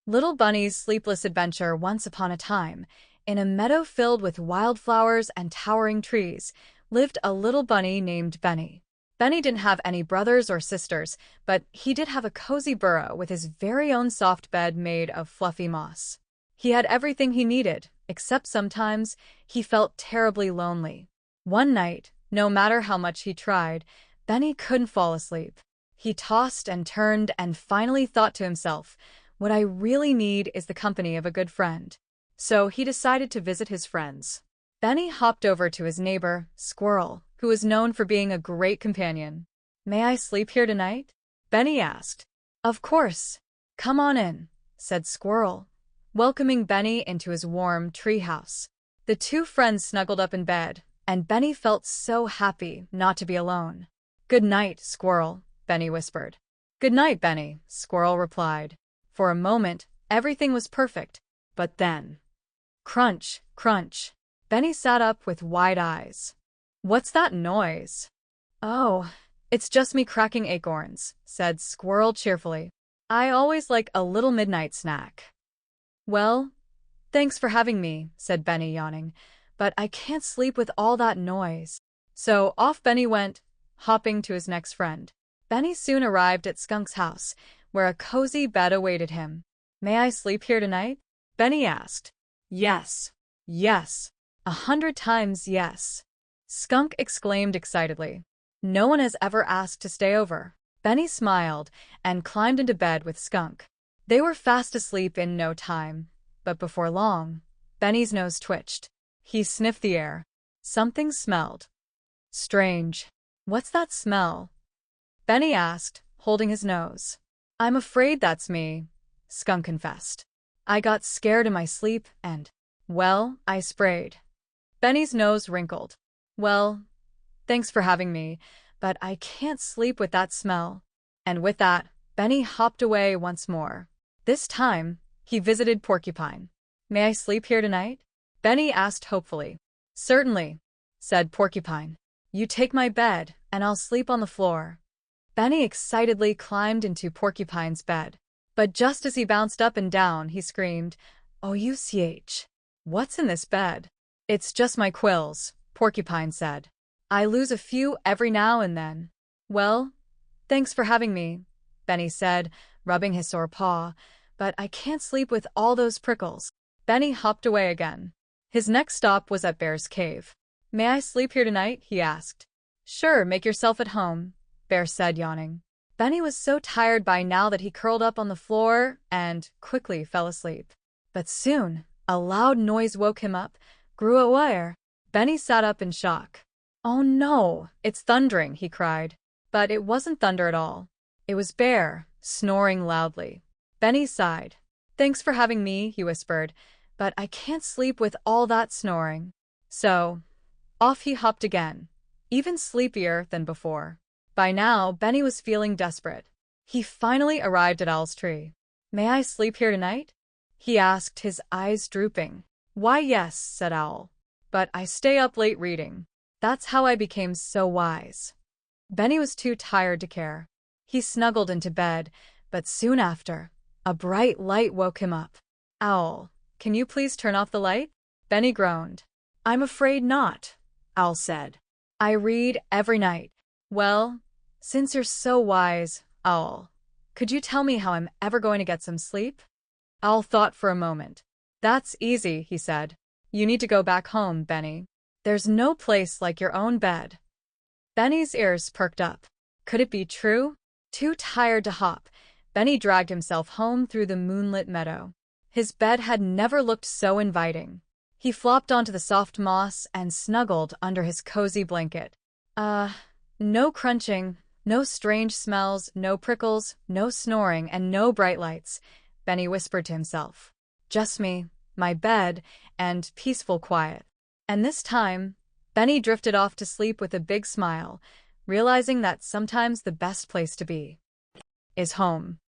Little Bunny's sleepless adventure once upon a time. In a meadow filled with wildflowers and towering trees, lived a little bunny named Benny. Benny didn't have any brothers or sisters, but he did have a cozy burrow with his very own soft bed made of fluffy moss. He had everything he needed, except sometimes he felt terribly lonely. One night, no matter how much he tried, Benny couldn't fall asleep. He tossed and turned and finally thought to himself, "What I really need is the company of a good friend." So he decided to visit his friends. Benny hopped over to his neighbor, Squirrel, who was known for being a great companion. "May I sleep here tonight?" Benny asked. "Of course. Come on in," said Squirrel, welcoming Benny into his warm treehouse. The two friends snuggled up in bed, and Benny felt so happy not to be alone. "Good night, Squirrel," Benny whispered. "Good night, Benny," Squirrel replied. For a moment, everything was perfect, but then… crunch, crunch. Benny sat up with wide eyes. "What's that noise?" "Oh, it's just me cracking acorns," said Squirrel cheerfully. "I always like a little midnight snack." "Well, thanks for having me," said Benny, yawning, "but I can't sleep with all that noise." So off Benny went, hopping to his next friend. Benny soon arrived at Skunk's house, where a cozy bed awaited him. "May I sleep here tonight?" Benny asked. "Yes, yes, 100 times yes," Skunk exclaimed excitedly. "No one has ever asked to stay over." Benny smiled and climbed into bed with Skunk. They were fast asleep in no time, but before long, Benny's nose twitched. He sniffed the air. Something smelled strange. "What's that smell?" Benny asked, holding his nose. "I'm afraid that's me," Skunk confessed. "I got scared in my sleep and, well, I sprayed." Benny's nose wrinkled. "Well, thanks for having me, but I can't sleep with that smell." And with that, Benny hopped away once more. This time, he visited Porcupine. "May I sleep here tonight?" Benny asked hopefully. "Certainly," said Porcupine. "You take my bed, and I'll sleep on the floor." Benny excitedly climbed into Porcupine's bed. But just as he bounced up and down, he screamed, "Oh, UCH! What's in this bed?" "It's just my quills," Porcupine said. "I lose a few every now and then." "Well, thanks for having me," Benny said, rubbing his sore paw, "but I can't sleep with all those prickles." Benny hopped away again. His next stop was at Bear's cave. "May I sleep here tonight?" he asked. "Sure, make yourself at home," Bear said, yawning. Benny was so tired by now that he curled up on the floor and quickly fell asleep. But soon, a loud noise woke him up. Grew a wire. Benny sat up in shock. "Oh no, it's thundering," he cried. But it wasn't thunder at all. It was Bear, snoring loudly. Benny sighed. "Thanks for having me," he whispered, "but I can't sleep with all that snoring." So, off he hopped again, even sleepier than before. By now, Benny was feeling desperate. He finally arrived at Owl's tree. "May I sleep here tonight?" he asked, his eyes drooping. "Why, yes," said Owl. "But I stay up late reading. That's how I became so wise." Benny was too tired to care. He snuggled into bed, but soon after, a bright light woke him up. "Owl, can you please turn off the light?" Benny groaned. "I'm afraid not," Owl said. "I read every night." "Well, since you're so wise, Owl, could you tell me how I'm ever going to get some sleep?" Owl thought for a moment. "That's easy," he said. "You need to go back home, Benny. There's no place like your own bed." Benny's ears perked up. Could it be true? Too tired to hop, Benny dragged himself home through the moonlit meadow. His bed had never looked so inviting. He flopped onto the soft moss and snuggled under his cozy blanket. No crunching, no strange smells, no prickles, no snoring, and no bright lights, Benny whispered to himself. Just me, my bed, and peaceful quiet. And this time, Benny drifted off to sleep with a big smile, realizing that sometimes the best place to be is home.